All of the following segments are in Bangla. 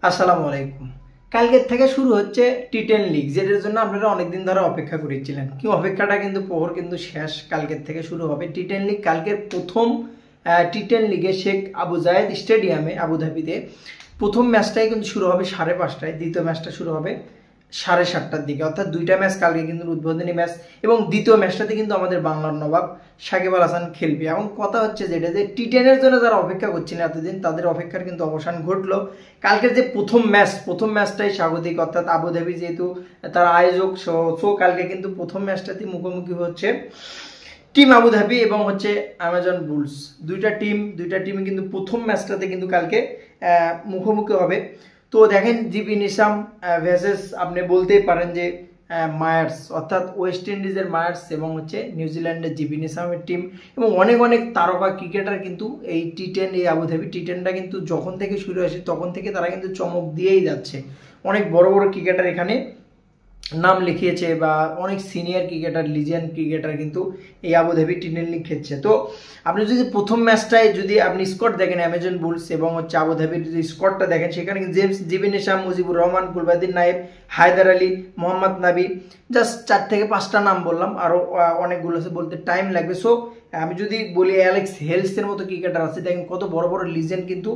আসসালামু আলাইকুম। কালকের থেকে শুরু হচ্ছে টি10 লিগ, যেটার জন্য আপনারা অনেকদিন ধরে অপেক্ষা করেছিলেন। কি অপেক্ষাটা কিন্তু প্রহর কিন্তু শেষ। কালকের থেকে শুরু হবে টি10 লিগ। কালকের প্রথম টি10 লিগে শেখ আবু জায়েদ স্টেডিয়ামে আবুধাবিতে প্রথম ম্যাচটাই কিন্তু শুরু হবে 5:30টায়, দ্বিতীয় ম্যাচটা শুরু হবে 7:30টার দিকে। অর্থাৎ দুইটা ম্যাচ কালকে কিন্তু উদ্বোধনী ম্যাচ, এবং দ্বিতীয় ম্যাচটাতে কিন্তু আমাদের বাংলার নবাব সাকিব আল হাসান খেলবে। এখন কথা হচ্ছে যেটা যে টি10-এর জন্য যারা অপেক্ষা করছিলেন এতদিন, তাদের অপেক্ষার কিন্তু অবসান ঘটলো। কালকের যে প্রথম ম্যাচটাই স্বাগতিক, অর্থাৎ আবুধাবি যেহেতু তার আয়োজক, সো কালকে কিন্তু প্রথম ম্যাচটাতে মুখোমুখি হচ্ছে টিম আবুধাবি এবং হচ্ছে অ্যামাজন বুলস। দুইটা টিমই কিন্তু প্রথম ম্যাচটাতে কিন্তু কালকে মুখোমুখি হবে। তো দেখেন, জিবি নিশাম ভেসেস আপনি বলতেই পারেন যে মায়ার্স, অর্থাৎ ওয়েস্ট ইন্ডিজের মায়ার্স এবং হচ্ছে নিউজিল্যান্ডের জিবি নিশামের টিম, এবং অনেক তারকা ক্রিকেটার কিন্তু এই টি10, এই আবুধাবি টি10টা কিন্তু যখন থেকে শুরু হয়েছে তখন থেকে তারা কিন্তু চমক দিয়েই যাচ্ছে। অনেক বড় ক্রিকেটার এখানে নাম লিখিয়েছে, বা অনেক সিনিয়র ক্রিকেটার, লিজেন্ড ক্রিকেটার কিন্তু এই আবুধাবি টি10 লিগ খেলছে। তো আপনি যদি প্রথম ম্যাচটায় যদি আপনি স্কোয়াড দেখেন, অ্যামাজন বুলস এবং হচ্ছে আবুধাবির যদি স্কোয়াডটা দেখেন, সেখানে জেমস, জিবি নিশাম, মুজিবুর রহমান, কুলবাদিন নায়েব, হায়দার আলী, মোহাম্মদ নাবি, জাস্ট 4 থেকে 5টা নাম বললাম, আরও অনেকগুলো আছে, বলতে টাইম লাগবে। সো আমি যদি বলি অ্যালেক্স হেলসের মতো ক্রিকেটার আছে, দেখেন কত বড় লিজেন্ড কিন্তু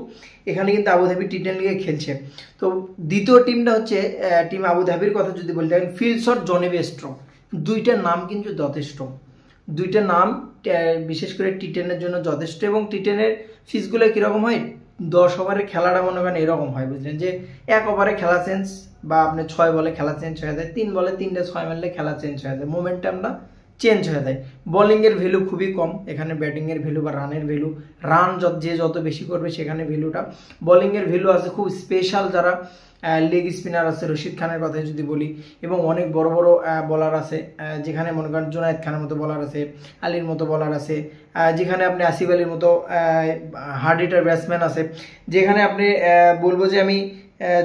এখানে কিন্তু আবুধাবি টি10 লিগে খেলছে। তো দ্বিতীয় টিমটা হচ্ছে টিম আবুধাবির কথা যদি বলি, দেখেন ফিল শট, জনি বেস্ট্রো, দুইটা নাম কিন্তু যথেষ্ট। দুইটা নাম বিশেষ করে টি10-এর জন্য যথেষ্ট। এবং টি10-এর ফিসগুলো কীরকম হয়, 10 ওভারের খেলাটা মনে করেন এরকম হয়, বুঝলেন, যে 1 ওভারে খেলা চেঞ্জ, বা আপনি 6 বলে খেলা চেঞ্জ হয়ে যায়, 3 বলে 3টে 6 মারলে খেলা চেঞ্জ হয়ে যায়, মোমেন্টামটা চেঞ্জ হয়ে যায়। বোলিংয়ের ভ্যালু খুবই কম, এখানে ব্যাটিংয়ের ভ্যালু বা রানের ভ্যালু, রান যত বেশি করবে সেখানে ভ্যালুটা। বোলিংয়ের ভ্যালু আছে খুব স্পেশাল, যারা লেগ স্পিনার আছে, রশিদ খানের কথা যদি বলি, এবং অনেক বড় বলার আছে, যেখানে মনে করেন জুনায়েদ খানের মতো বলার আছে, আলীর মতো বলার আছে, যেখানে আপনি আসিফ আলীর মতো হার্ড হিটার ব্যাটসম্যান আছে, যেখানে আপনি বলবো যে আমি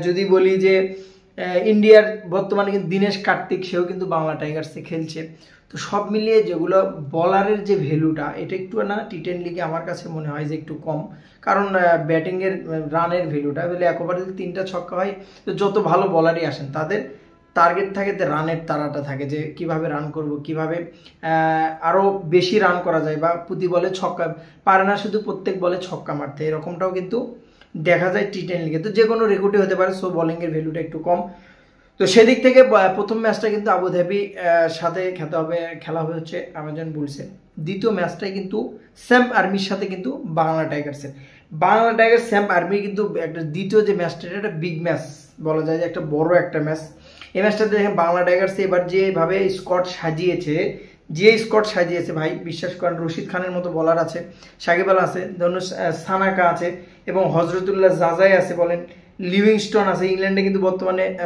যদি বলি যে ইন্ডিয়ার বর্তমানে কিন্তু দীনেশ কার্তিক, সেও কিন্তু বাংলা টাইগার্সে খেলছে। তো সব মিলিয়ে যেগুলো বলারের যে ভ্যালুটা, এটা একটু না টি10 লিগে আমার কাছে মনে হয় যে একটু কম, কারণ ব্যাটিংয়ের রানের ভ্যালুটা বলে 1 ওভারে 3টা ছক্কা হয়, তো যত ভালো বলারই আসেন তাদের টার্গেট থাকে, যে রানের তাড়াটা থাকে, যে কিভাবে রান করব, কিভাবে আরও বেশি রান করা যায়, বা প্রতি বলে ছক্কা পারে না, শুধু প্রত্যেক বলে ছক্কা মারতে, এরকমটাও কিন্তু দেখা যায় টি10 লিগে। তো যে কোনো রেকর্ডই হতে পারে, সো বোলিংয়ের ভ্যালুটা একটু কম। তো সেদিক থেকে প্রথম ম্যাচটা কিন্তু আবুধাবি সাথে খেলা হবে হচ্ছে অ্যামাজন বুলসের। দ্বিতীয় ম্যাচটাই কিন্তু স্যাম আর্মির সাথে কিন্তু বাংলা টাইগার্সের। বাংলা টাইগার্স স্যাম আর্মি কিন্তু একটা দ্বিতীয় যে ম্যাচটা, এটা একটা বিগ ম্যাচ বলা যায়, যে একটা বড় একটা ম্যাচ। এই ম্যাচটাতে দেখেন বাংলা টাইগার্স এবার যেভাবে স্কোয়াড সাজিয়েছে ভাই, বিশ্বাস করেন, রশিদ খানের মতো বলার আছে, সাকিব আল আছে, ধনুষ সানাকা আছে, এবং হজরতুল্লাহ জাজাই আছে, বলেন লিভিংস্টন আছে, ইংল্যান্ডে কিন্তু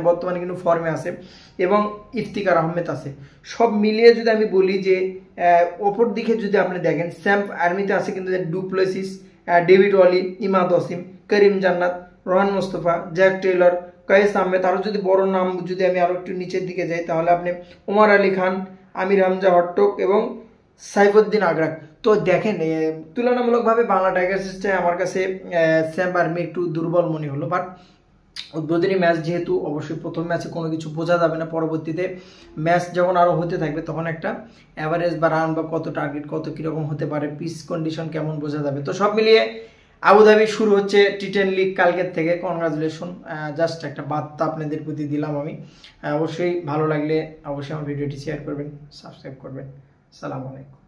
বর্তমানে কিন্তু ফর্মে আছে, এবং ইফতিকার আহমেদ আছে। সব মিলিয়ে যদি আমি বলি যে অপর দিকে যদি আপনি দেখেন, স্যাম আর্মিতে আছে কিন্তু ডুপ্লেসিস, ডেভিড ওয়ালি, ইমাদ ওসিম, করিম জান্নাত, রোহান মোস্তফা, জ্যাক টেইলর, কায়েস আহমেদ। আরও যদি বড় নাম যদি আমি আরও একটু নিচের দিকে যাই, তাহলে আপনি ওমর আলী খান, আমির হামজা হট্টক এবং সাইফুদ্দিন আগ্রাক। তো দেখেন তুলনামূলকভাবে বাংলা টাইগার্সটা আমার কাছে স্যাম আর্মি একটু দুর্বল মনে হলো। বাট উদ্বোধনী ম্যাচ যেহেতু, অবশ্যই প্রথম ম্যাচে কোনো কিছু বোঝা যাবে না, পরবর্তীতে ম্যাচ যখন আরও হতে থাকবে তখন একটা অ্যাভারেজ বা রান বা কত টার্গেট কত কীরকম হতে পারে, পিচ কন্ডিশন কেমন বোঝা যাবে। তো সব মিলিয়ে আবুধাবি শুরু হচ্ছে টি10 লিগ কালকের থেকে। কনগ্রাচুলেশন, জাস্ট একটা বার্তা আপনাদের প্রতি দিলাম আমি। অবশ্যই ভালো লাগলে অবশ্যই আমার ভিডিওটি শেয়ার করবেন, সাবস্ক্রাইব করবেন। আসসালামু আলাইকুম।